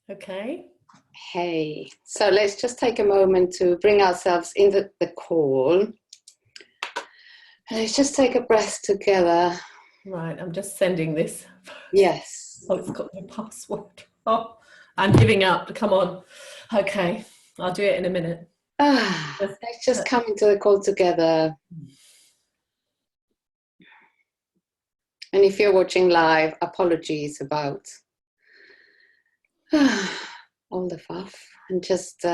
Okay. Hey, so let's just take a moment to bring ourselves into the call. And let's just take a breath together. Right, I'm just sending this. Yes. Oh, it's got the password. Oh, I'm giving up. Come on. Okay, I'll do it in a minute. Let's just come into the call together. And if you're watching live, apologies about all the faff, and just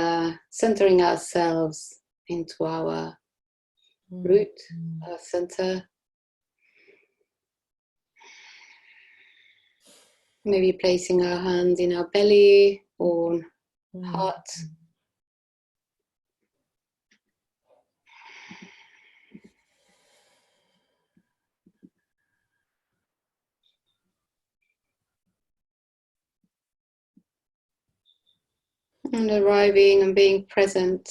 centering ourselves into our root, our center. Maybe placing our hand in our belly or heart. And arriving and being present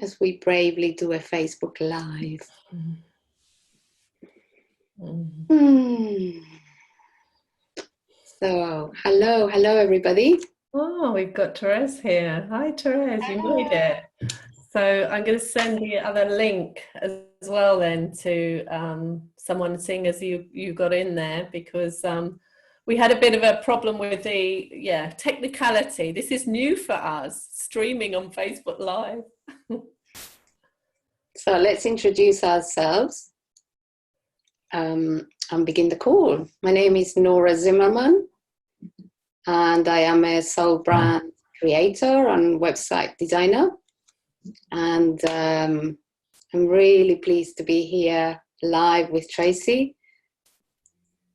as we bravely do a Facebook Live. So, hello everybody. Oh, we've got Therese here. Hi Therese, you made it. So I'm going to send the other link as well then to someone, seeing as you got in there, because we had a bit of a problem with the technicality. This is new for us, streaming on Facebook Live. So let's introduce ourselves and begin the call. My name is Nora Zimmerman, and I am a soul brand creator and website designer. And I'm really pleased to be here live with Tracy.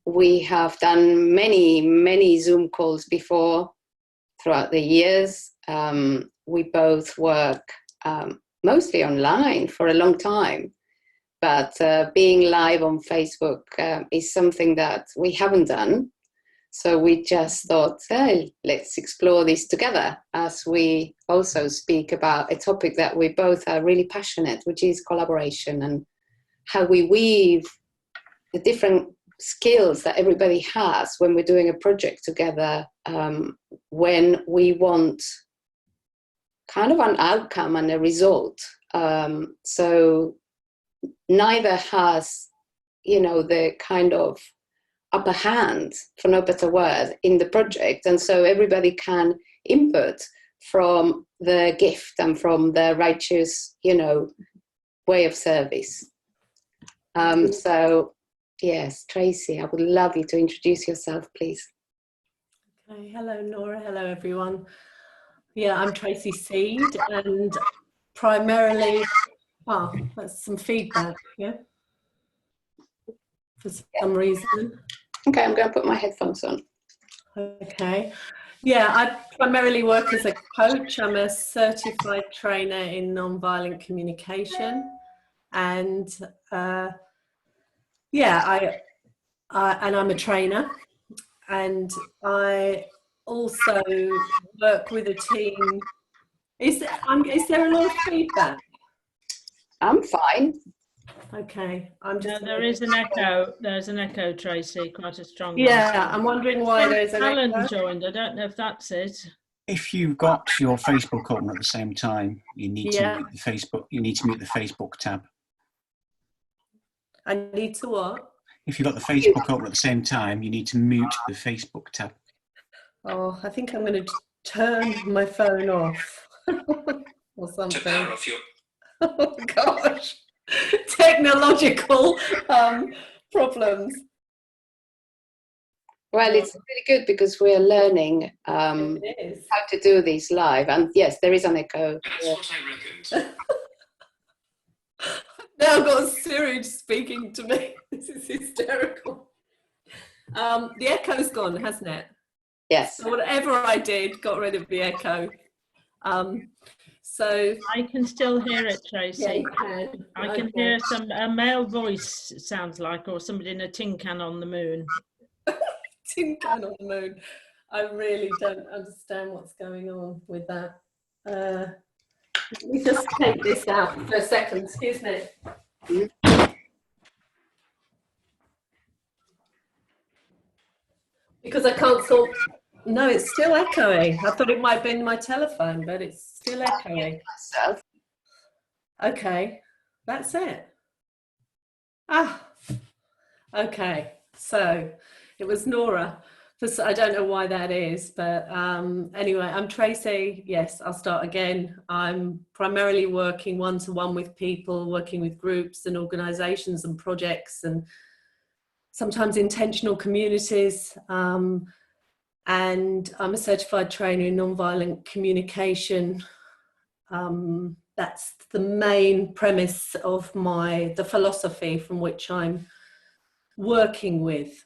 We have done many Zoom calls before throughout the years. We both work mostly online for a long time, but being live on Facebook is something that we haven't done. So we just thought, hey, let's explore this together as we also speak about a topic that we both are really passionate, which is collaboration and how we weave the different skills that everybody has when we're doing a project together, when we want kind of an outcome and a result. So neither has, the kind of upper hand, for no better word, in the project. And so everybody can input from the gift and from the righteous, way of service. So, yes, Tracy, I would love you to introduce yourself, please. Okay, hello, Nora. Hello, everyone. Yeah, I'm Tracy Seed, and primarily, that's some feedback, yeah, for some reason. Okay, I'm going to put my headphones on. Okay. Yeah, I primarily work as a coach. I'm a certified trainer in nonviolent communication, and and I'm a trainer, and I also work with a team. Is there a lot of feedback? I'm fine. Okay, there is an echo. There's an echo, Tracy, quite a strong one. Yeah, I'm wondering why there's an Alan echo. joined. I don't know if that's it. If you've got your Facebook open at the same time, you need to mute the Facebook. You need to mute the Facebook tab. I need to what? If you've got the Facebook open at the same time, you need to mute the Facebook tab. Oh, I think I'm going to turn my phone off or something. To power off your... Oh gosh, technological problems. Well, it's really good because we're learning how to do this live. And yes, there is an echo. That's what I reckoned. Now I've got Siri speaking to me. This is hysterical. The echo's gone, hasn't it? Yes. So whatever I did got rid of the echo. So I can still hear it, Tracy. Yeah, you can. I can hear a male voice, sounds like, or somebody in a tin can on the moon. Tin can on the moon. I really don't understand what's going on with that. Let me just take this out for a second, excuse me. Because I can't sort. No, it's still echoing. I thought it might have been my telephone, but it's still echoing. Myself. Okay, that's it. Ah, okay. So it was Nora. I don't know why that is, but anyway, I'm Tracy. Yes, I'll start again. I'm primarily working one-to-one with people, working with groups and organizations and projects and sometimes intentional communities. And I'm a certified trainer in nonviolent communication. That's the main premise of the philosophy from which I'm working with.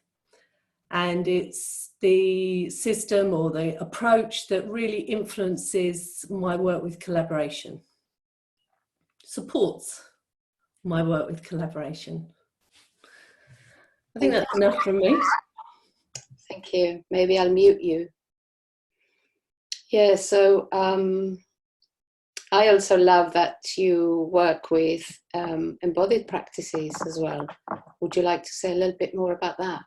And it's the system or the approach that really influences my work with collaboration, supports my work with collaboration. I think that's enough from me. Thank you. Maybe I'll mute you. Yeah, so I also love that you work with embodied practices as well. Would you like to say a little bit more about that?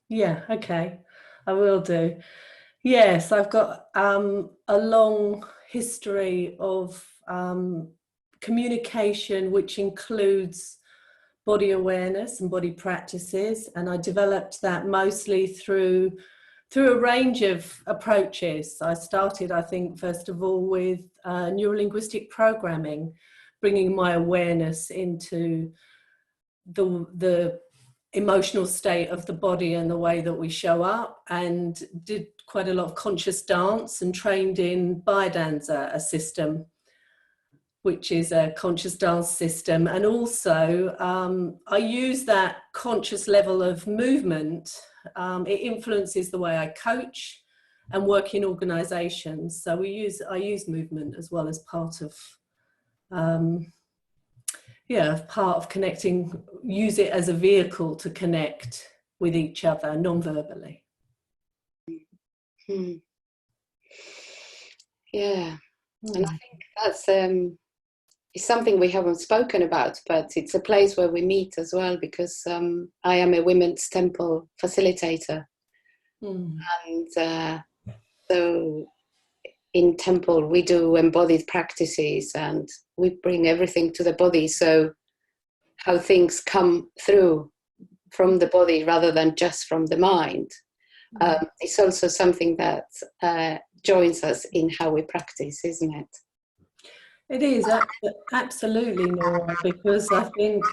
Yeah, okay, I will do. Yes, I've got a long history of communication, which includes body awareness and body practices, and I developed that mostly through a range of approaches. I started, I think, first of all with neurolinguistic programming, bringing my awareness into the emotional state of the body and the way that we show up, and did quite a lot of conscious dance and trained in biodanza, a system which is a conscious dance system. And also I use that conscious level of movement. It influences the way I coach and work in organizations. So I use movement as well as part of connecting, use it as a vehicle to connect with each other non-verbally. Yeah, and I think that's it's something we haven't spoken about, but it's a place where we meet as well, because I am a women's temple facilitator. And so in temple we do embodied practices and we bring everything to the body, so how things come through from the body rather than just from the mind. It's also something that joins us in how we practice, isn't it? It is, absolutely, Nora, because I think,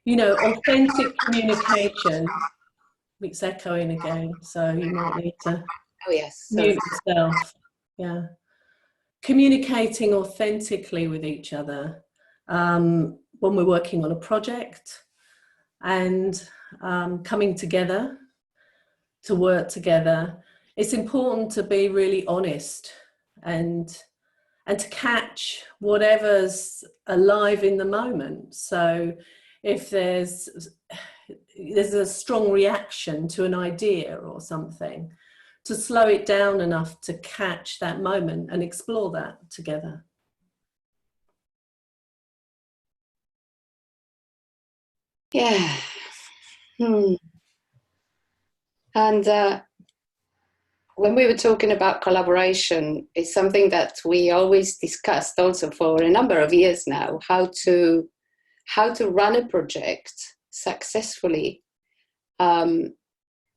authentic communication, it's echoing again, so you might need to mute yourself. Yeah. Communicating authentically with each other when we're working on a project and coming together to work together, it's important to be really honest and to catch whatever's alive in the moment. So if there's a strong reaction to an idea or something, to slow it down enough to catch that moment and explore that together. Yeah. And when we were talking about collaboration, it's something that we always discussed also for a number of years now, how to run a project successfully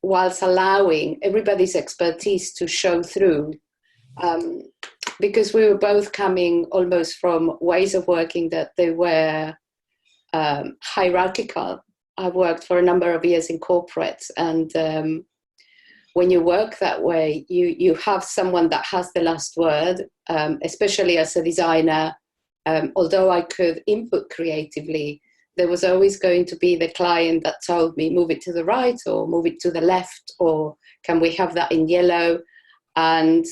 whilst allowing everybody's expertise to show through. Because we were both coming almost from ways of working that they were hierarchical. I worked for a number of years in corporates, and when you work that way, you have someone that has the last word, especially as a designer. Although I could input creatively, there was always going to be the client that told me, move it to the right or move it to the left, or can we have that in yellow? And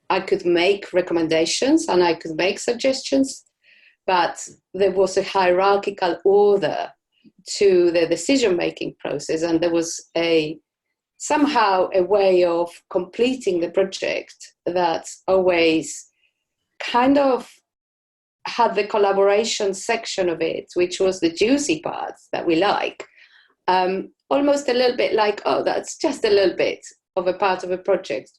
I could make recommendations and I could make suggestions, but there was a hierarchical order to the decision-making process, and there was somehow a way of completing the project that always kind of had the collaboration section of it, which was the juicy parts that we like, almost a little bit like, oh, that's just a little bit of a part of a project.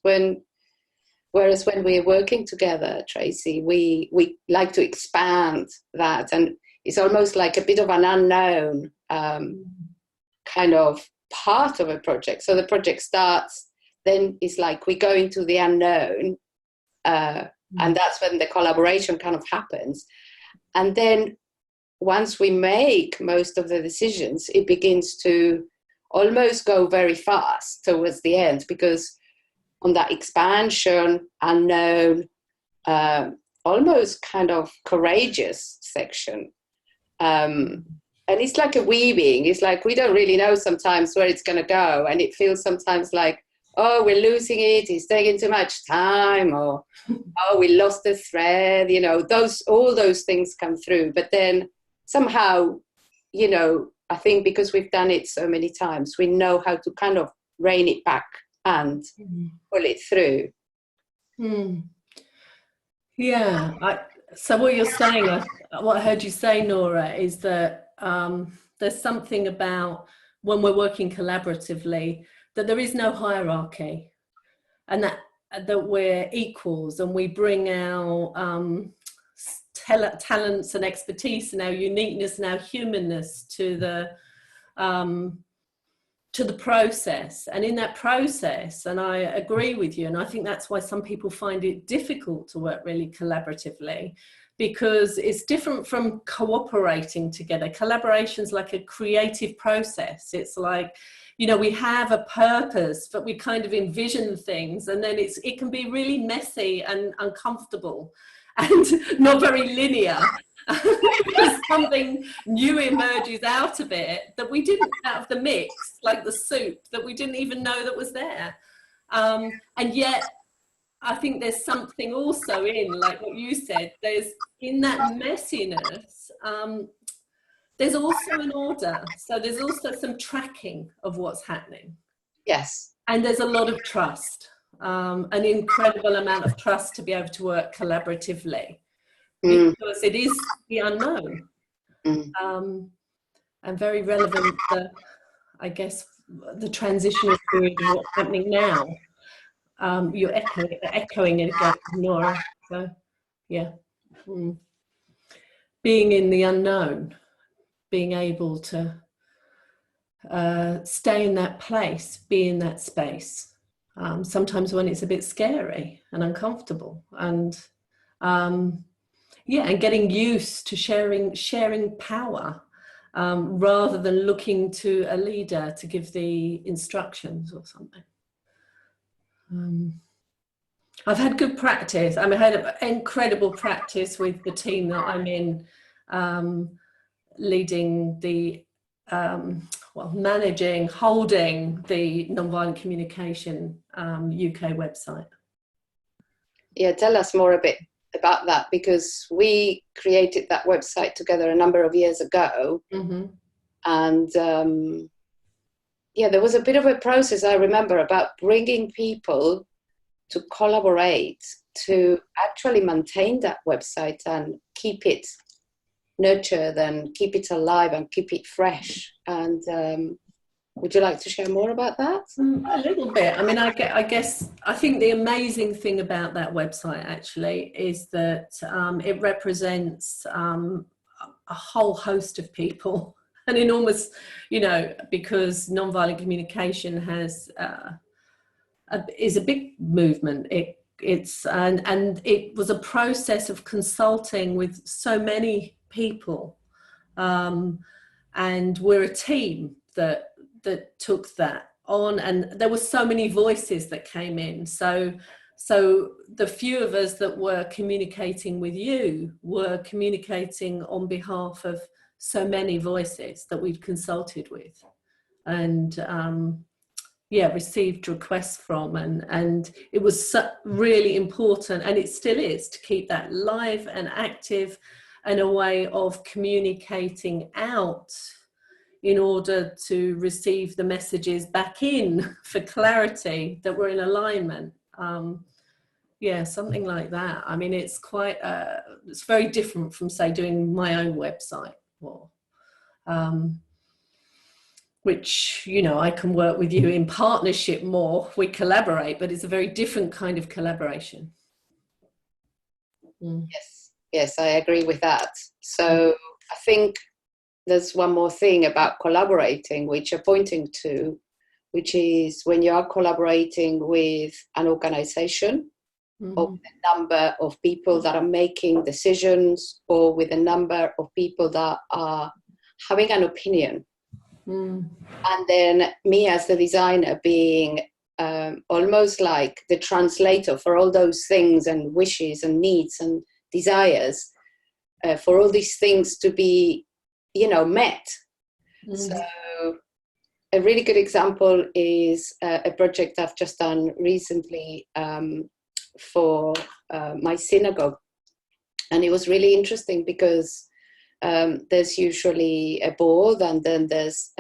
Whereas when we're working together, Tracy, we like to expand that, and it's almost like a bit of an unknown kind of part of a project. So the project starts, then it's like we go into the unknown, and that's when the collaboration kind of happens. And then once we make most of the decisions, it begins to almost go very fast towards the end, because on that expansion, unknown, almost kind of courageous section, and it's like a weaving. It's like we don't really know sometimes where it's going to go, and it feels sometimes like, oh, we're losing it, it's taking too much time, or oh, we lost the thread, you know, all those things come through. But then somehow, you know, I think because we've done it so many times, we know how to kind of rein it back and pull it through. Yeah. So what you're saying, what I heard you say, Nora, is that there's something about when we're working collaboratively, that there is no hierarchy, and that we're equals, and we bring our talents and expertise and our uniqueness and our humanness to the process. And in that process, and I agree with you, and I think that's why some people find it difficult to work really collaboratively, because it's different from cooperating together. Collaboration's like a creative process. It's like, you know, we have a purpose, but we kind of envision things, and then it can be really messy and uncomfortable and not very linear. Because something new emerges out of it that we didn't, out of the mix, like the soup, that we didn't even know that was there. And yet, I think there's something also in, like what you said, there's in that messiness, there's also an order. So there's also some tracking of what's happening. Yes. And there's a lot of trust, an incredible amount of trust to be able to work collaboratively, because it is the unknown, and very relevant to, I guess, the transitional period of what's happening now. You're echoing it again, Nora. So, yeah. Being in the unknown, being able to stay in that place, be in that space. Sometimes when it's a bit scary and uncomfortable, and and getting used to sharing power, rather than looking to a leader to give the instructions or something. I've had good practice. I had incredible practice with the team that I'm in, leading the, managing, holding the Nonviolent Communication UK website. Yeah, tell us more a bit about that, because we created that website together a number of years ago. And there was a bit of a process, I remember, about bringing people to collaborate to actually maintain that website and keep it nurtured and keep it alive and keep it fresh. And would you like to share more about that? A little bit. I mean, I guess I think the amazing thing about that website actually is that it represents a whole host of people, an enormous, you know, because nonviolent communication is a big movement. It was a process of consulting with so many people, and we're a team that took that on, and there were so many voices that came in. So the few of us that were communicating with you were communicating on behalf of so many voices that we'd consulted with, and received requests from, and it was really important, and it still is, to keep that live and active, and a way of communicating out in order to receive the messages back in for clarity, that we're in alignment. Yeah, something like that. I mean, it's quite, it's very different from, say, doing my own website, or, which, you know, I can work with you in partnership more. We collaborate, but it's a very different kind of collaboration. Yes, I agree with that. So I think there's one more thing about collaborating, which you're pointing to, which is when you are collaborating with an organization, or with a number of people that are making decisions, or with a number of people that are having an opinion. And then me as the designer being almost like the translator for all those things and wishes and needs and desires, for all these things to be, you know, met. So a really good example is a project I've just done recently for my synagogue. And it was really interesting because there's usually a board, and then there's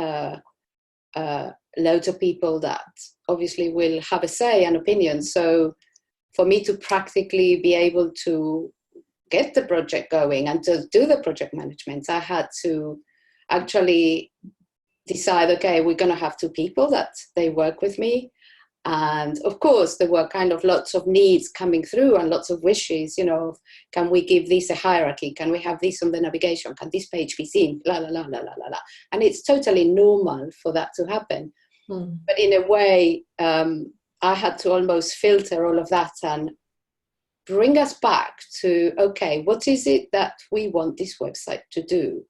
loads of people that obviously will have a say and opinion. So for me to practically be able to get the project going and to do the project management, I had to actually decide, okay, we're going to have 2 people that they work with me. And of course, there were kind of lots of needs coming through and lots of wishes, you know, can we give this a hierarchy? Can we have this on the navigation? Can this page be seen? La, la, la, la, la, la, la. And it's totally normal for that to happen. But in a way, I had to almost filter all of that and bring us back to, okay, what is it that we want this website to do?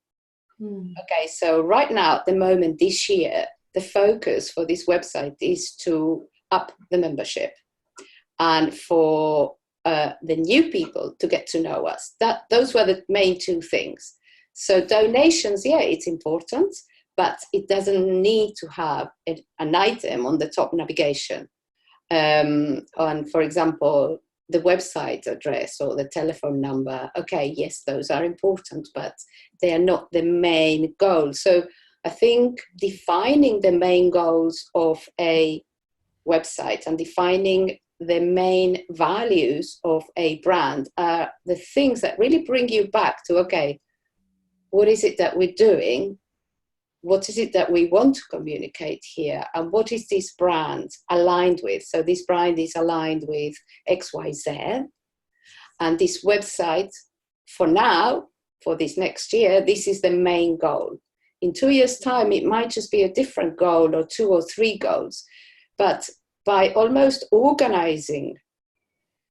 Okay, so right now, at the moment, this year, the focus for this website is to up the membership and for the new people to get to know us. Those were the main 2 things. So donations, yeah, it's important, but it doesn't need to have an item on the top navigation. On, for example, the website address or the telephone number. Okay, yes, those are important, but they are not the main goal. So I think defining the main goals of a website and defining the main values of a brand are the things that really bring you back to, okay, what is it that we're doing? What is it that we want to communicate here? And what is this brand aligned with? So this brand is aligned with XYZ. And this website, for now, for this next year, this is the main goal. In 2 years' time, it might just be a different goal or 2 or 3 goals. But by almost organizing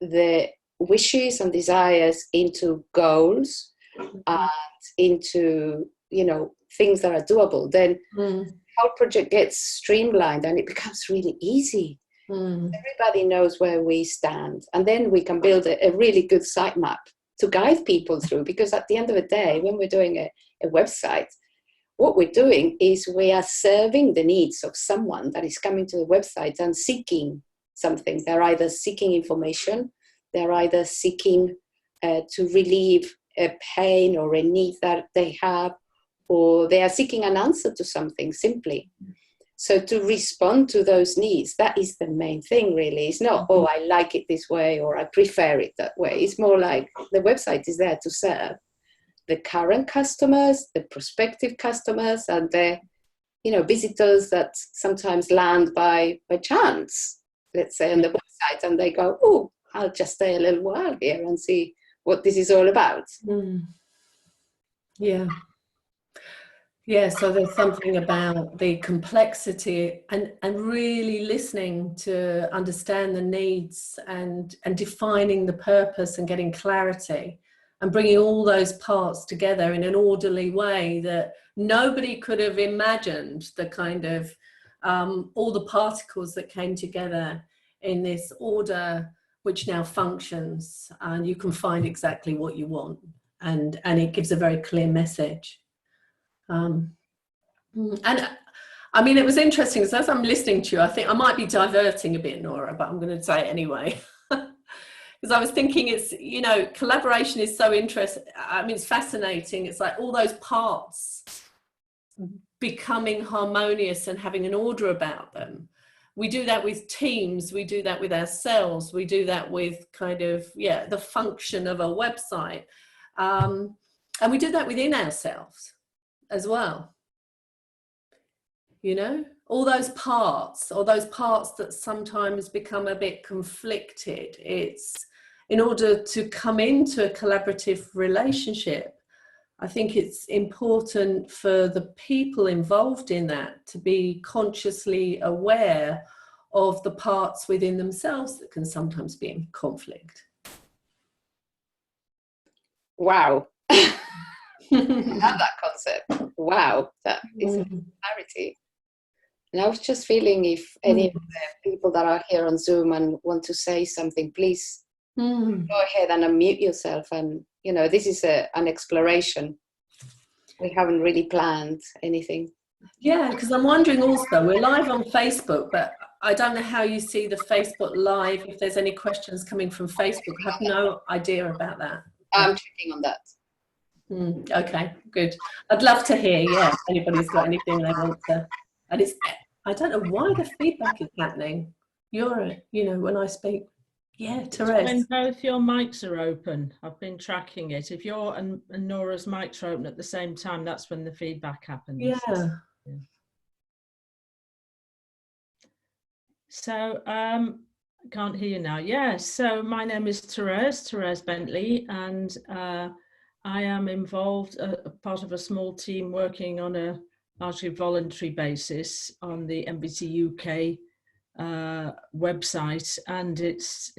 the wishes and desires into goals and into, you know, things that are doable, then our project gets streamlined and it becomes really easy. Everybody knows where we stand. And then we can build a really good sitemap to guide people through, because at the end of the day, when we're doing a website, what we're doing is we are serving the needs of someone that is coming to the website and seeking something. They're either seeking information, they're either seeking to relieve a pain or a need that they have, or they are seeking an answer to something simply. So to respond to those needs, that is the main thing, really. It's not, oh, I like it this way or I prefer it that way. It's more like the website is there to serve the current customers, the prospective customers, and the, you know, visitors that sometimes land by chance, let's say, on the website, and they go, oh, I'll just stay a little while here and see what this is all about. Yeah, so there's something about the complexity and really listening to understand the needs and defining the purpose and getting clarity and bringing all those parts together in an orderly way that nobody could have imagined, the kind of all the particles that came together in this order which now functions, and you can find exactly what you want, and it gives a very clear message. And I mean, it was interesting, because as I'm listening to you, I think I might be diverting a bit, Nora, but I'm going to say it anyway. Because I was thinking, it's, you know, collaboration is so interesting. I mean, it's fascinating. It's like all those parts becoming harmonious and having an order about them. we do that with teams, we do that with ourselves, we do that with kind of, the function of a website. And we do that within ourselves as well. You know, all those parts, or those parts that sometimes become a bit conflicted. It's in order to come into a collaborative relationship, I think it's important for the people involved in that to be consciously aware of the parts within themselves that can sometimes be in conflict. Wow. I love that concept. Wow, that is clarity. And I was just feeling if any of the people that are here on Zoom and want to say something, please go ahead and unmute yourself. And, you know, this is an exploration. We haven't really planned anything. Yeah, because I'm wondering also, we're live on Facebook, but I don't know how you see the Facebook live, if there's any questions coming from Facebook. I have no idea about that. I'm checking on that. Okay, good. I'd love to hear, if anybody's got anything they want to. And I don't know why the feedback is happening. When I speak. Yeah, Therese. When both your mics are open, I've been tracking it. If your and Nora's mics are open at the same time, that's when the feedback happens. Yeah. So, I can't hear you now. Yeah, so my name is Therese Bentley, and I am involved, part of a small team working on a largely voluntary basis on the MBT UK website and its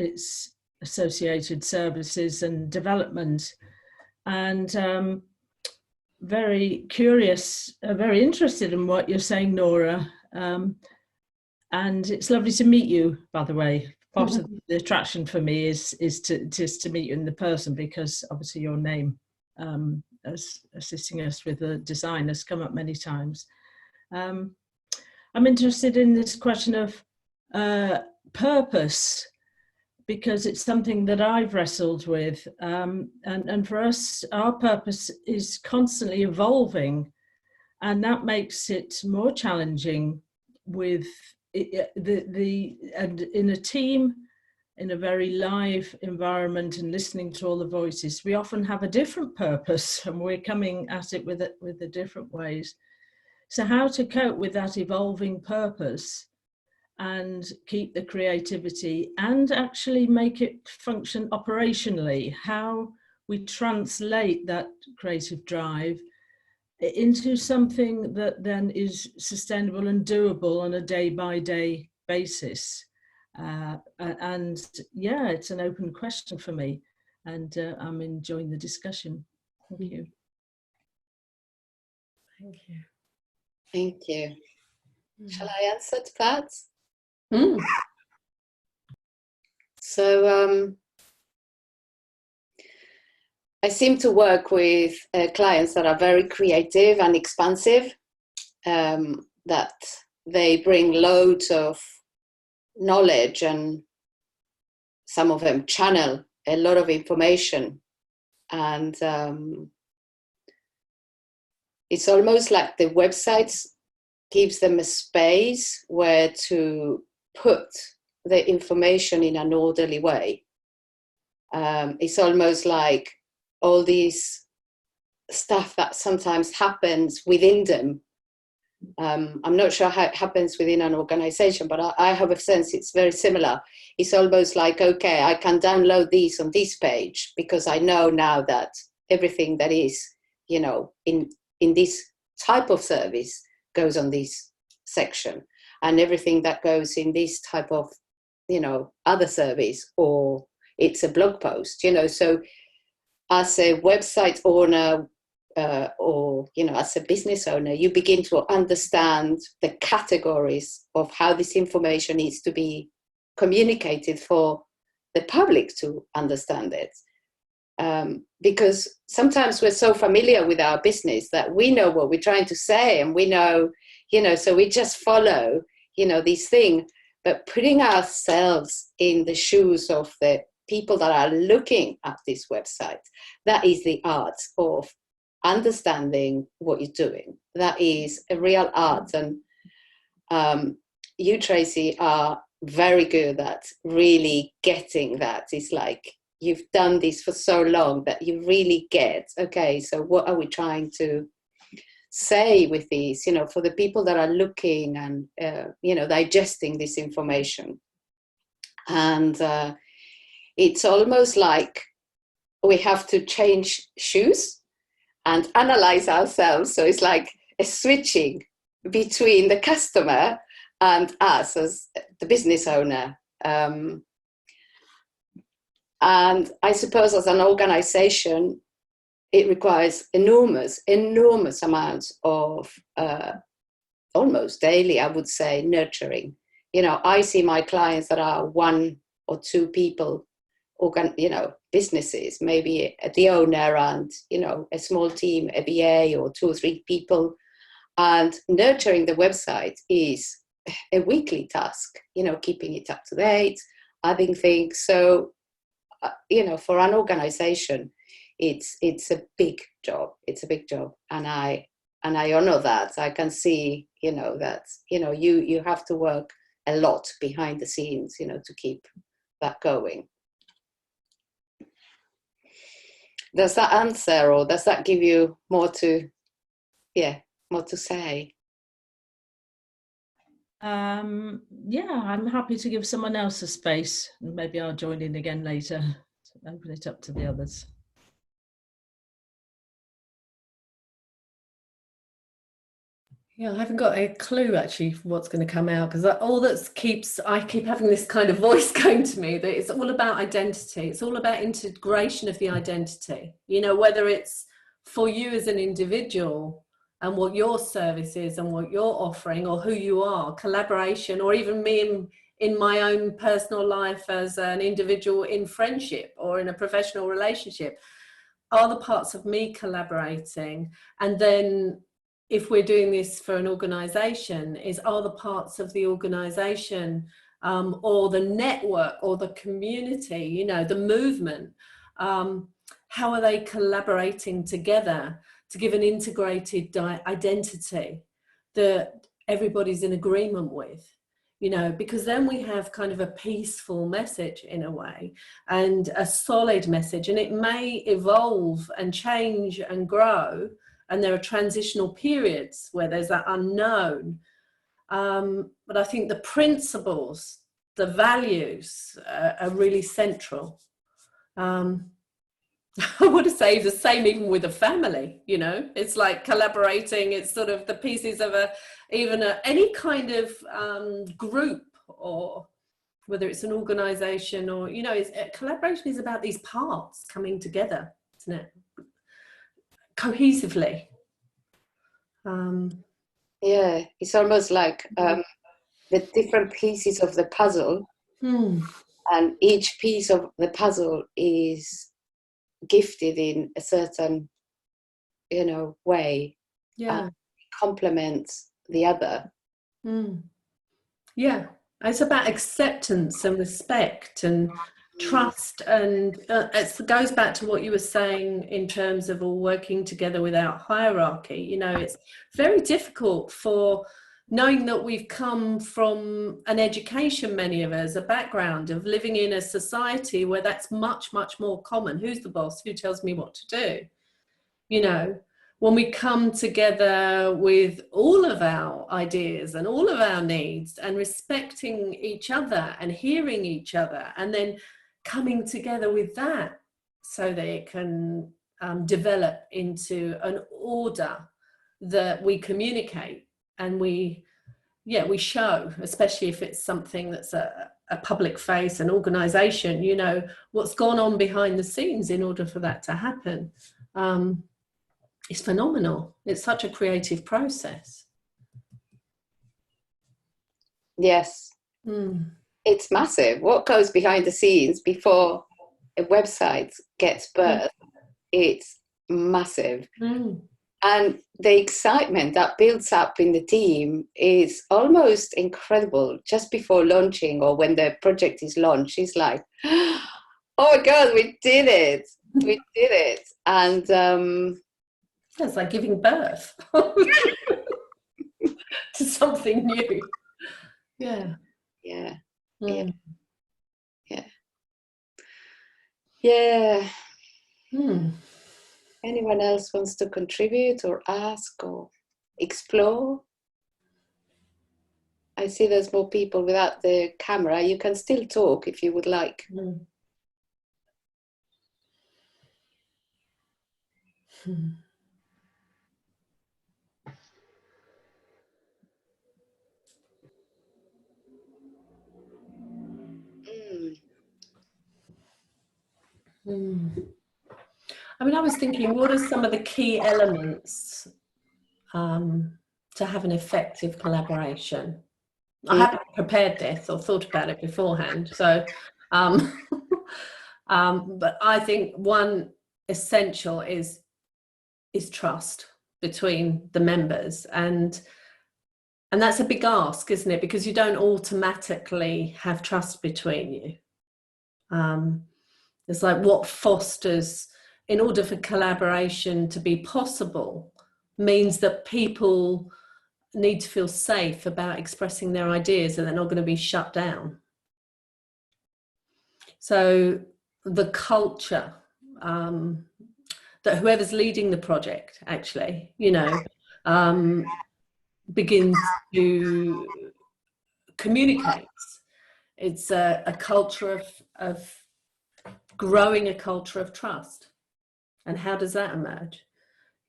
associated services and development. And very curious, very interested in what you're saying, Nora. And it's lovely to meet you, by the way. Part of the attraction for me is to meet you in the person, because obviously your name as assisting us with the design has come up many times. I'm interested in this question of purpose, because it's something that I've wrestled with. And for us, our purpose is constantly evolving, and that makes it more challenging with and in a team, in a very live environment and listening to all the voices, we often have a different purpose and we're coming at it with the different ways. So how to cope with that evolving purpose and keep the creativity and actually make it function operationally, how we translate that creative drive into something that then is sustainable and doable on a day-by-day basis. And yeah, it's an open question for me, and I'm enjoying the discussion. Thank you. Thank you. Thank you. Shall I answer to that? So I seem to work with clients that are very creative and expansive, that they bring loads of knowledge, and some of them channel a lot of information, and it's almost like the websites gives them a space where to put the information in an orderly way. It's almost like all these stuff that sometimes happens within them. I'm not sure how it happens within an organization, but I have a sense it's very similar. It's almost like, okay, I can download these on this page because I know now that everything that is, in this type of service goes on this section, and everything that goes in this type of, other service, or it's a blog post, so as a website owner, or as a business owner, you begin to understand the categories of how this information needs to be communicated for the public to understand it. Because sometimes we're so familiar with our business that we know what we're trying to say, and we know, so we just follow, this thing. But putting ourselves in the shoes of the people that are looking at this website, that is the art of understanding what you're doing. That is a real art. And you, Tracy, are very good at really getting that. It's like you've done this for so long that you really get, okay, so what are we trying to say with these, you know, for the people that are looking and, you know, digesting this information. And it's almost like we have to change shoes and analyze ourselves. So it's like a switching between the customer and us as the business owner. And I suppose as an organization, it requires enormous amounts of almost daily, I would say, nurturing. You know, I see my clients that are 1 or 2 people, you know, businesses, maybe the owner and, you know, a small team, a BA or 2 or 3 people. And nurturing the website is a weekly task, you know, keeping it up to date, adding things. So, you know, for an organization, it's a big job. It's a big job. And I honor that. I can see, you know, that, you know, you have to work a lot behind the scenes, you know, to keep that going. Does that answer, or does that give you more to say? Yeah, I'm happy to give someone else a space. Maybe I'll join in again later to open it up to the others. Yeah, I haven't got a clue actually for what's going to come out, because I keep having this kind of voice going to me that it's all about identity. It's all about integration of the identity, you know, whether it's for you as an individual and what your service is and what you're offering or who you are, collaboration, or even me in my own personal life as an individual in friendship or in a professional relationship. Are the parts of me collaborating? And then if we're doing this for an organization, are the parts of the organization or the network or the community, you know, the movement, how are they collaborating together to give an integrated identity that everybody's in agreement with? You know, because then we have kind of a peaceful message in a way and a solid message, and it may evolve and change and grow. And there are transitional periods where there's that unknown. But I think the principles, the values are really central. I would say the same even with a family, you know, it's like collaborating. It's sort of the pieces of any kind of group, or whether it's an organization or, you know, collaboration is about these parts coming together, isn't it? Cohesively. Yeah, it's almost like the different pieces of the puzzle, and each piece of the puzzle is gifted in a certain, you know, way. Yeah, and complements the other. Yeah, it's about acceptance and respect and trust, and it goes back to what you were saying in terms of all working together without hierarchy. You know, it's very difficult for, knowing that we've come from an education, many of us, a background of living in a society where that's much, much more common. Who's the boss? Who tells me what to do? You know, when we come together with all of our ideas and all of our needs and respecting each other and hearing each other, and then coming together with that so that it can develop into an order that we communicate and we show, especially if it's something that's a public face, an organization, you know, what's gone on behind the scenes in order for that to happen. It's phenomenal. It's such a creative process. Yes. It's massive. What goes behind the scenes before a website gets birthed, it's massive. And the excitement that builds up in the team is almost incredible. Just before launching, or when the project is launched, it's like, oh my God, we did it. We did it. And it's like giving birth to something new. Yeah. Yeah. Mm. Yeah. Yeah. Mm. Anyone else wants to contribute or ask or explore? I see there's more people without the camera. You can still talk if you would like. Mm. Mm. Mm. Mm. I mean, I was thinking, what are some of the key elements to have an effective collaboration? I haven't prepared this or thought about it beforehand, so but I think one essential is trust between the members, and that's a big ask, isn't it? Because you don't automatically have trust between you. It's like what fosters, in order for collaboration to be possible, means that people need to feel safe about expressing their ideas and they're not going to be shut down. So the culture that whoever's leading the project actually, begins to communicate. It's a culture of growing a culture of trust. And how does that emerge?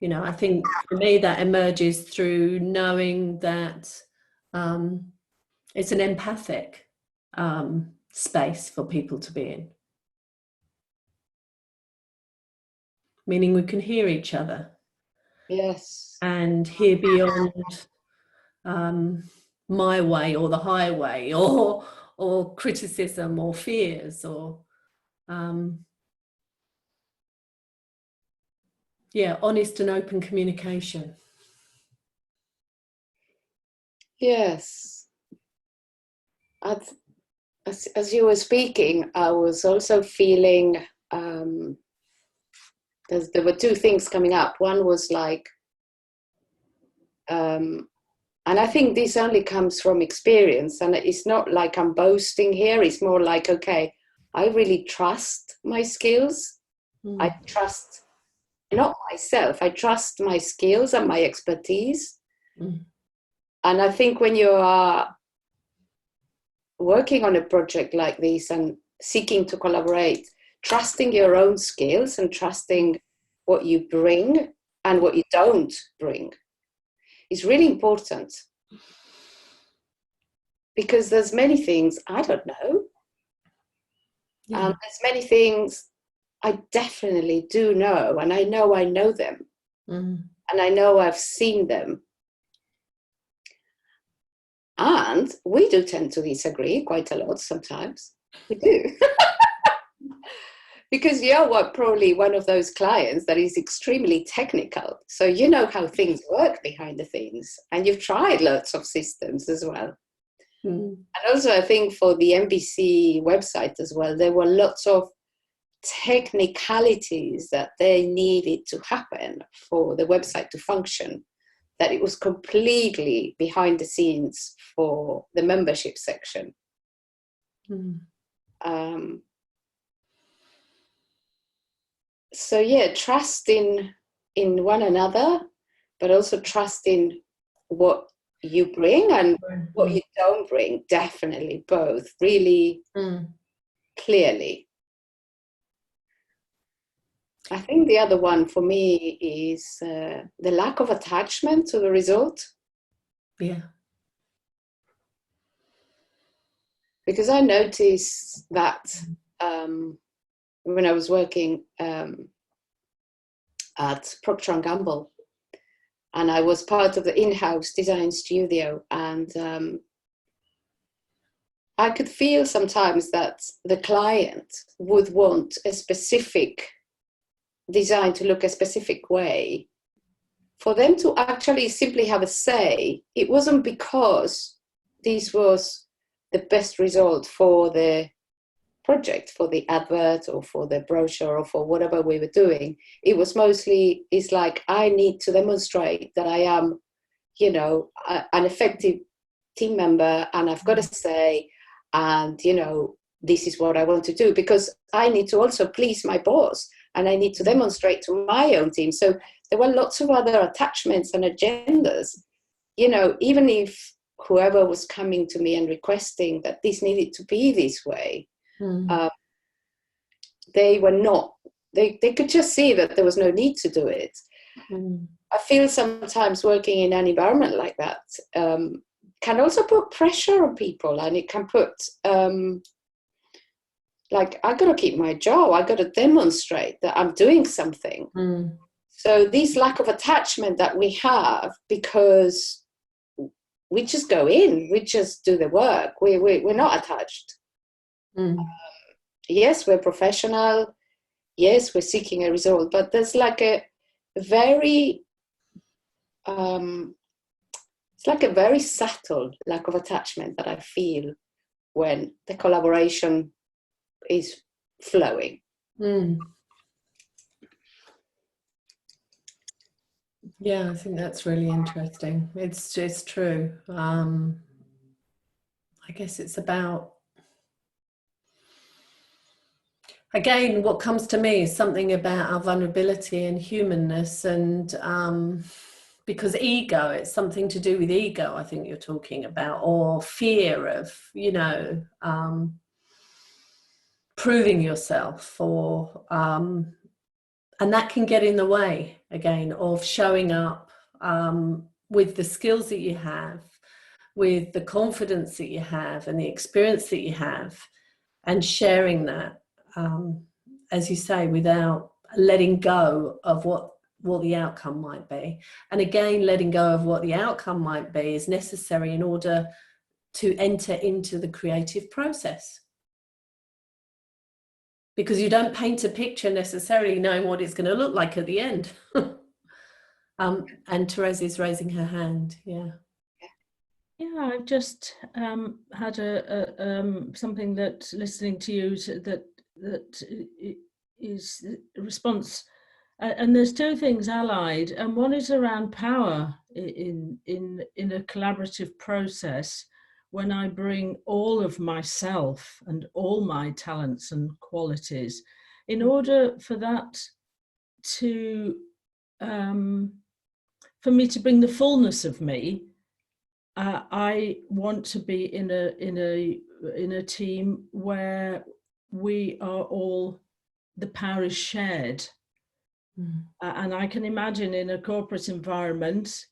I think for me that emerges through knowing that it's an empathic space for people to be in. Meaning we can hear each other. Yes. And hear beyond my way or the highway or criticism or fears or honest and open communication. Yes. As you were speaking, I was also feeling there were two things coming up. One was like, and I think this only comes from experience, and it's not like I'm boasting here. It's more like, okay, I really trust my skills. I trust not myself. I trust my skills and my expertise. And I think when you are working on a project like this and seeking to collaborate, trusting your own skills and trusting what you bring and what you don't bring is really important. Because there's many things I don't know. And there's many things I definitely do know, and I know them. And I know I've seen them. And we do tend to disagree quite a lot sometimes. We do. Because you're probably one of those clients that is extremely technical. So you know how things work behind the things. And you've tried lots of systems as well. And also I think for the MBC website as well, there were lots of technicalities that they needed to happen for the website to function, that it was completely behind the scenes for the membership section. So yeah, trust in one another, but also trust in what you bring and what you don't bring. Definitely both, really clearly. I think the other one for me is the lack of attachment to the result. Yeah. Because I noticed that when I was working at Procter & Gamble, and I was part of the in-house design studio, and I could feel sometimes that the client would want a specific design to look a specific way. For them to actually simply have a say, it wasn't because this was the best result for the project, for the advert or for the brochure or for whatever we were doing. It was mostly, it's like, I need to demonstrate that I am, an effective team member and I've got to say, and, you know, this is what I want to do, because I need to also please my boss and I need to demonstrate to my own team. So there were lots of other attachments and agendas, you know, even if whoever was coming to me and requesting that this needed to be this way, they were not, they could just see that there was no need to do it. I feel sometimes working in an environment like that can also put pressure on people, and it can put, like, I got to keep my job, I got to demonstrate that I'm doing something. So this lack of attachment that we have, because we just go in, we just do the work, we're not attached. Yes, we're professional, yes, we're seeking a result, but there's like a very it's like a very subtle lack of attachment that I feel when the collaboration is flowing. Yeah, I think that's really interesting. It's just true. I guess it's about, again, what comes to me is something about our vulnerability and humanness, and because ego, it's something to do with ego, I think you're talking about, or fear of, you know, proving yourself, or and that can get in the way, again, of showing up with the skills that you have, with the confidence that you have and the experience that you have, and sharing that, as you say, without letting go of what the outcome might be. And again, letting go of what the outcome might be is necessary in order to enter into the creative process. Because you don't paint a picture necessarily knowing what it's going to look like at the end. And Therese is raising her hand. Yeah. Yeah, I've just had something that, listening to you, that is a response, and there's two things allied, and one is around power in a collaborative process. When I bring all of myself and all my talents and qualities, in order for that to, for me to bring the fullness of me, I want to be in a team where we are all, the power is shared. And I can imagine in a corporate environment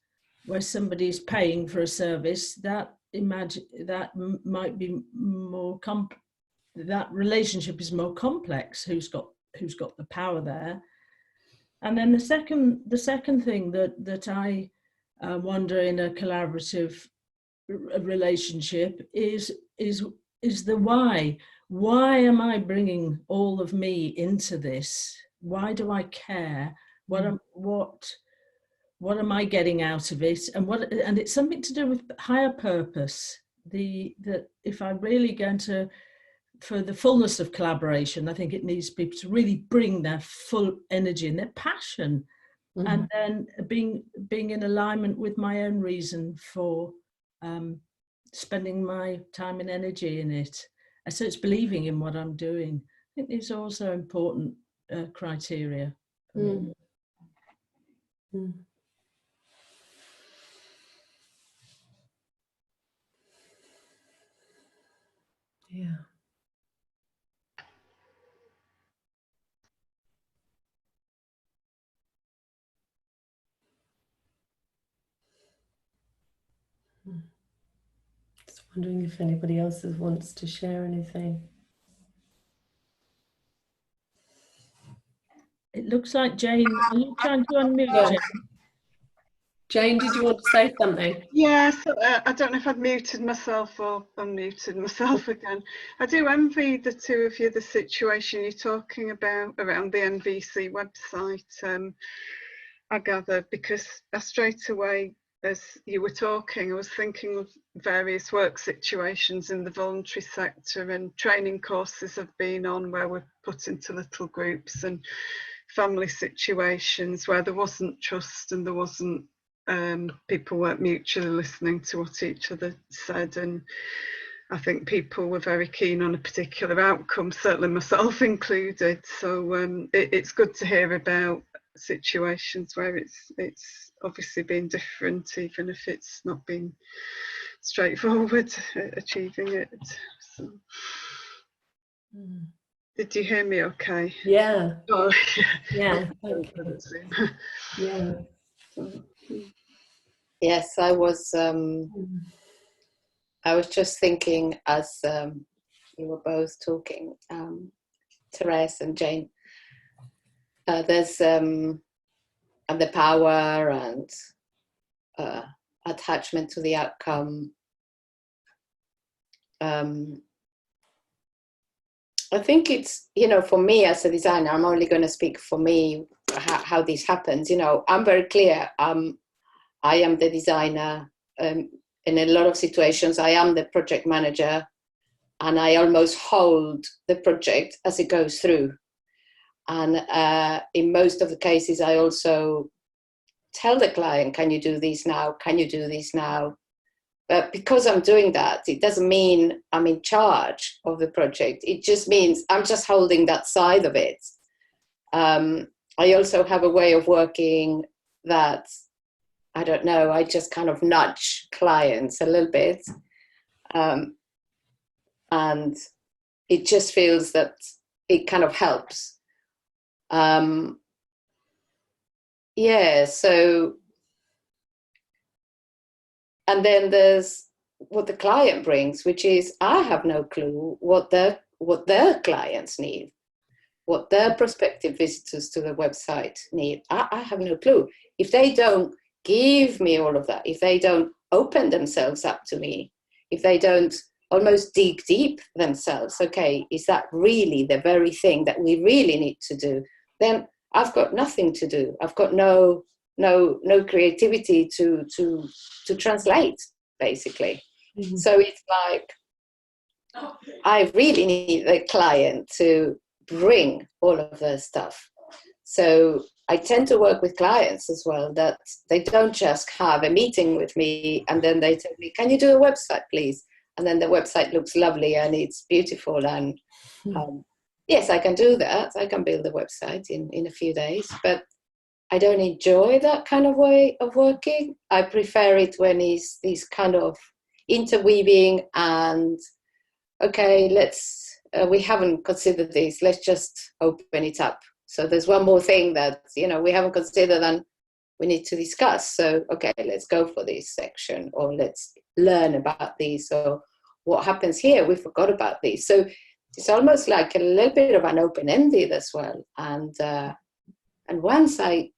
where somebody's paying for a service, that might be more that relationship is more complex. Who's got the power there? And then the second thing that I wonder in a collaborative relationship is the why. Why am I bringing all of me into this? Why do I care? What am I getting out of it? And it's something to do with higher purpose. That if I'm really going to, for the fullness of collaboration, I think it needs people to really bring their full energy and their passion, and then being in alignment with my own reason for spending my time and energy in it. And so it's believing in what I'm doing. I think these are also important criteria for me. Yeah. Just wondering if anybody else wants to share anything. It looks like Jane. Are you trying to unmute, Jane? Jane, did you want to say something? Yeah, so, I don't know if I've muted myself or unmuted myself again. I do envy the two of you, the situation you're talking about around the NVC website, I gather, because straight away, as you were talking, I was thinking of various work situations in the voluntary sector and training courses I've been on where we're put into little groups, and family situations where there wasn't trust and there wasn't people weren't mutually listening to what each other said, and I think people were very keen on a particular outcome, certainly myself included. So it's good to hear about situations where it's obviously been different, even if it's not been straightforward achieving it. So. Did you hear me okay? Yeah. Oh, Yeah. Thank you. Yeah. Yes, I was just thinking as you were both talking, Therese and Jane, there's and the power and attachment to the outcome. I think it's, for me as a designer, I'm only going to speak for me, how this happens. I'm very clear. I am the designer. In a lot of situations, I am the project manager, and I almost hold the project as it goes through. And in most of the cases, I also tell the client, can you do this now? Can you do this now? But because I'm doing that, it doesn't mean I'm in charge of the project. It just means I'm just holding that side of it. I also have a way of working that, I don't know, I just kind of nudge clients a little bit. And it just feels that it kind of helps. So, and then there's what the client brings, which is I have no clue what their clients need, what their prospective visitors to the website need. I have no clue. If they don't give me all of that, if they don't open themselves up to me, if they don't almost dig deep themselves, okay, is that really the very thing that we really need to do? Then I've got nothing to do. I've got no creativity to translate, basically. Mm-hmm. So it's like I really need the client to bring all of their stuff. So I tend to work with clients as well, that they don't just have a meeting with me and then they tell me, can you do a website, please? And then the website looks lovely and it's beautiful. And yes, I can do that. I can build a website in a few days, but I don't enjoy that kind of way of working. I prefer it when it's this kind of interweaving and, okay, we haven't considered this, let's just open it up. So there's one more thing that, we haven't considered and we need to discuss. So, okay, let's go for this section, or let's learn about this, or what happens here, we forgot about this. So it's almost like a little bit of an open-ended as well. And once I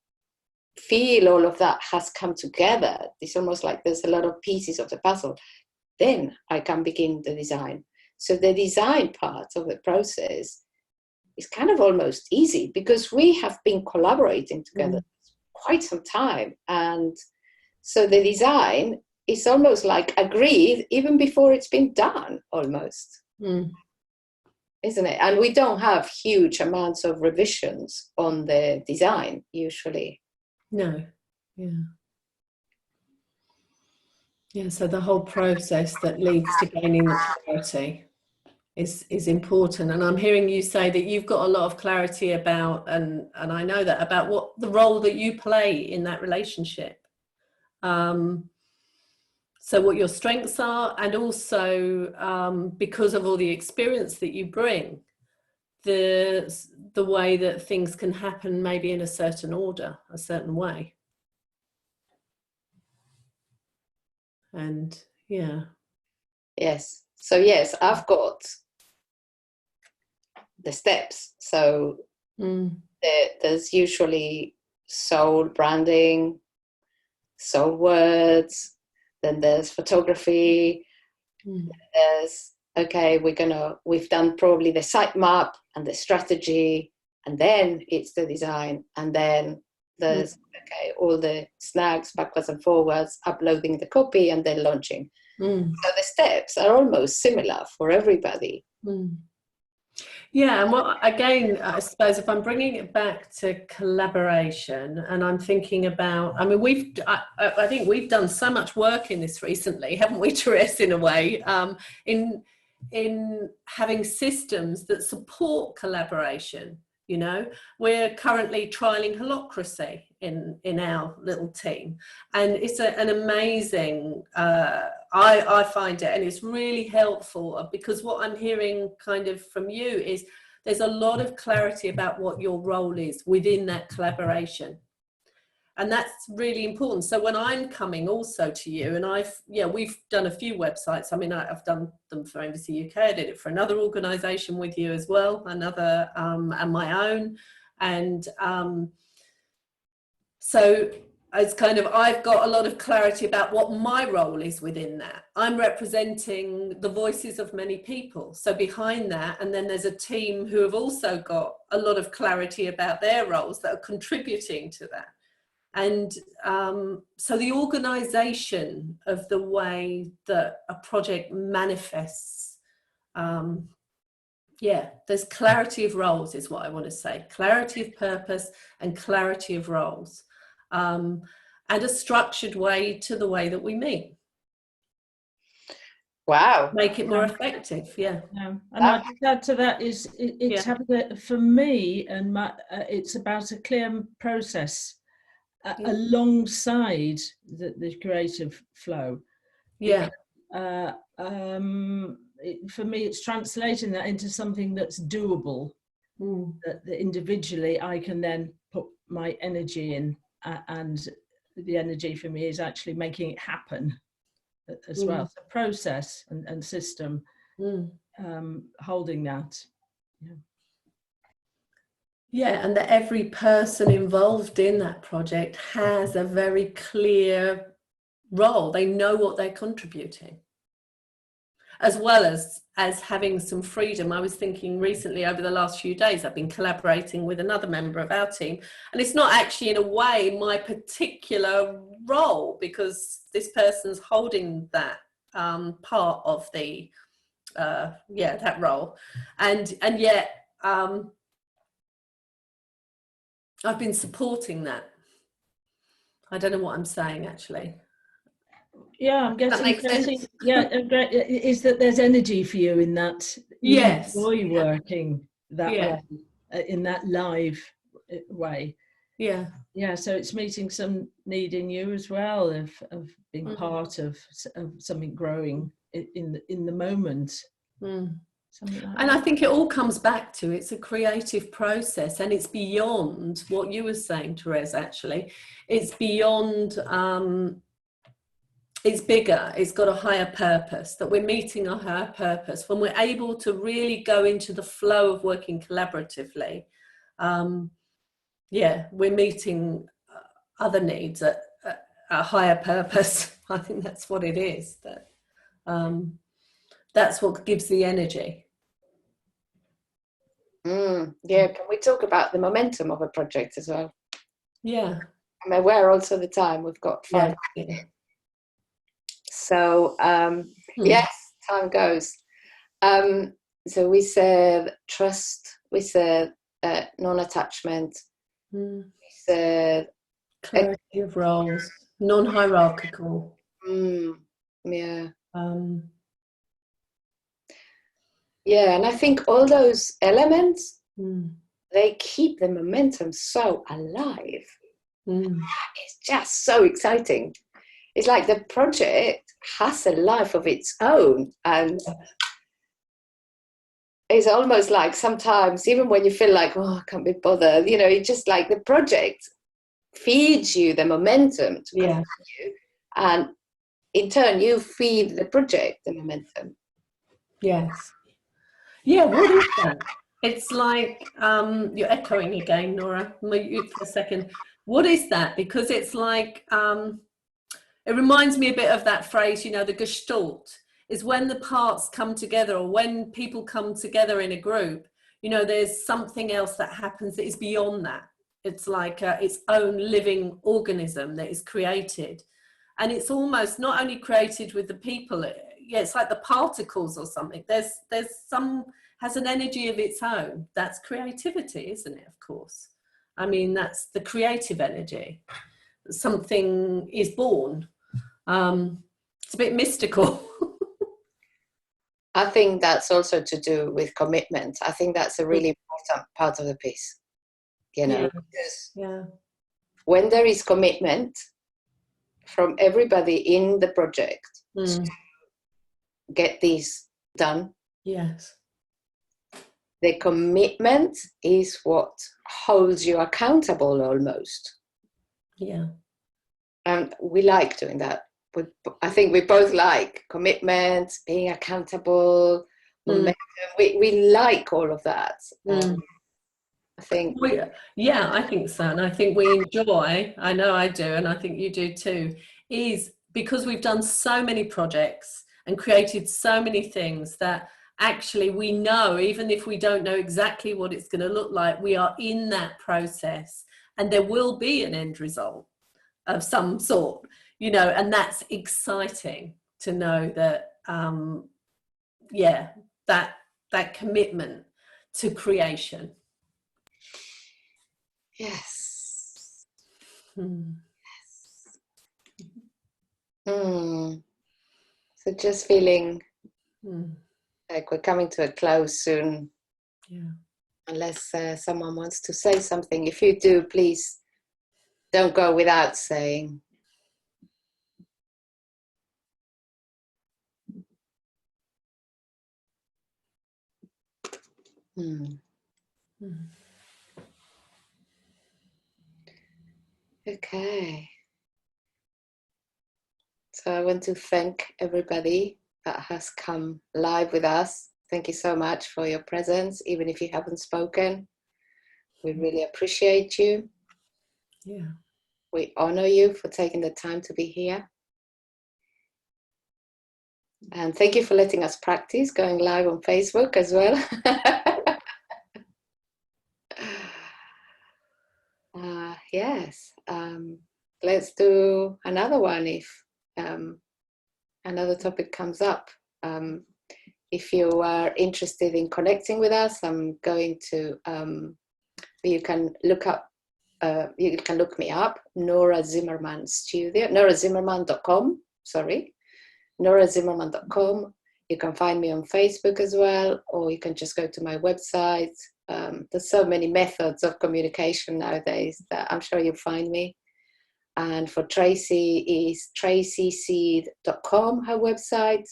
feel all of that has come together, it's almost like there's a lot of pieces of the puzzle, then I can begin the design. So the design part of the process is kind of almost easy because we have been collaborating together quite some time. And so the design is almost like agreed even before it's been done, almost. Isn't it? And we don't have huge amounts of revisions on the design usually. No. Yeah, so the whole process that leads to gaining the clarity is important. And I'm hearing you say that you've got a lot of clarity about, and I know that, about what the role that you play in that relationship. So what your strengths are, and also because of all the experience that you bring, the way that things can happen maybe in a certain order, a certain way. And yes. So yes, I've got the steps. So there's usually soul branding, soul words, then there's photography, there's, okay, we've done probably the sitemap and the strategy, and then it's the design, and then there's, okay, all the snags, backwards and forwards, uploading the copy, and then launching. So the steps are almost similar for everybody. Yeah, and what again, I suppose if I'm bringing it back to collaboration, and I'm thinking about, I mean, I think we've done so much work in this recently, haven't we, Therese, in a way, in having systems that support collaboration. You know, we're currently trialing holacracy in our little team, and it's an amazing. I find it, and it's really helpful, because what I'm hearing kind of from you is there's a lot of clarity about what your role is within that collaboration. And that's really important. So when I'm coming also to you, and we've done a few websites. I mean, I've done them for Embassy UK. I did it for another organisation with you as well, another and my own. And so it's kind of, I've got a lot of clarity about what my role is within that. I'm representing the voices of many people. So behind that, and then there's a team who have also got a lot of clarity about their roles that are contributing to that. And so the organisation of the way that a project manifests, there's clarity of roles is what I want to say. Clarity of purpose and clarity of roles, and a structured way to the way that we meet. Wow. Make it more effective, yeah. And I'd add to that is it's having for me, and it's about a clear process alongside the creative flow. Yeah. For me, it's translating that into something that's doable, that individually I can then put my energy in, and the energy for me is actually making it happen as well. So process and system, holding that. Yeah, and that every person involved in that project has a very clear role. They know what they're contributing, as well as having some freedom. I was thinking recently, over the last few days, I've been collaborating with another member of our team, and it's not actually in a way my particular role, because this person's holding that part of the that role, and yet I've been supporting that. I don't know what I'm saying, actually. Yeah, I'm guessing. That makes sense. Yeah, is that there's energy for you in that? Yes. You enjoy working that way, in that live way. Yeah. Yeah. So it's meeting some need in you as well of being part of something growing in the moment. Like and I think it all comes back to, it's a creative process, and it's beyond what you were saying, Therese, actually. It's beyond, it's bigger, it's got a higher purpose, that we're meeting a higher purpose. When we're able to really go into the flow of working collaboratively, we're meeting other needs at a higher purpose. I think that's what it is. That's what gives the energy. Yeah, can we talk about the momentum of a project as well? Yeah. I'm aware also the time, we've got 5 minutes. So, yes, time goes. So we said trust, we said non-attachment, we said clarity of roles, non-hierarchical. Yeah, and I think all those elements, they keep the momentum so alive. It's just so exciting. It's like the project has a life of its own, and it's almost like sometimes, even when you feel like, I can't be bothered, it's just like the project feeds you the momentum to continue, and in turn you feed the project the momentum. Yes. Yeah, what is that? It's like, you're echoing again, Nora, mute for a second. What is that? Because it's like, it reminds me a bit of that phrase, the gestalt, is when the parts come together, or when people come together in a group, there's something else that happens that is beyond that. It's like its own living organism that is created. And it's almost not only created with the people, it's like the particles or something. There's some has an energy of its own. That's creativity, isn't it? Of course. I mean, that's the creative energy. Something is born. It's a bit mystical. I think that's also to do with commitment. I think that's a really important part of the piece, you know, because when there is commitment from everybody in the project to get this done, yes, the commitment is what holds you accountable almost. Yeah. And we like doing that. I think we both like commitment, being accountable, momentum. We like all of that. I think. I think so. And I think we enjoy, I know I do, and I think you do too, is because we've done so many projects and created so many things that actually we know, even if we don't know exactly what it's going to look like, we are in that process and there will be an end result of some sort, you know, and that's exciting to know that, that commitment to creation. Yes. So just feeling like we're coming to a close soon. Yeah. Unless someone wants to say something. If you do, please don't go without saying. Okay. So I want to thank everybody that has come live with us. Thank you so much for your presence, even if you haven't spoken. We really appreciate you. Yeah. We honor you for taking the time to be here. And thank you for letting us practice going live on Facebook as well. Yes. Let's do another one if another topic comes up. If you are interested in connecting with us, I'm going to, you can look me up, Nora Zimmerman Studio, norazimmerman.com, sorry, norazimmerman.com. You can find me on Facebook as well, or you can just go to my website. There's so many methods of communication nowadays that I'm sure you'll find me. And for Tracy is tracyseed.com, her website.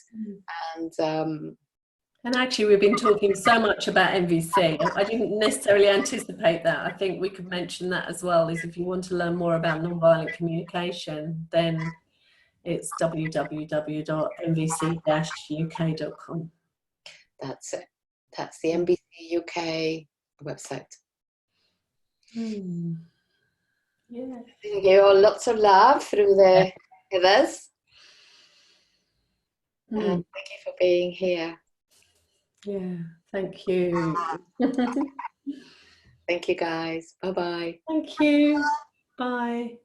And actually, we've been talking so much about MVC. I didn't necessarily anticipate that. I think we could mention that as well, is if you want to learn more about nonviolent communication, then it's www.mvc-uk.com. That's it. That's the MVC UK website. Yeah. Thank you all. Lots of love through the others. And thank you for being here. Yeah, thank you. Thank you, guys. Bye-bye. Thank you. Bye.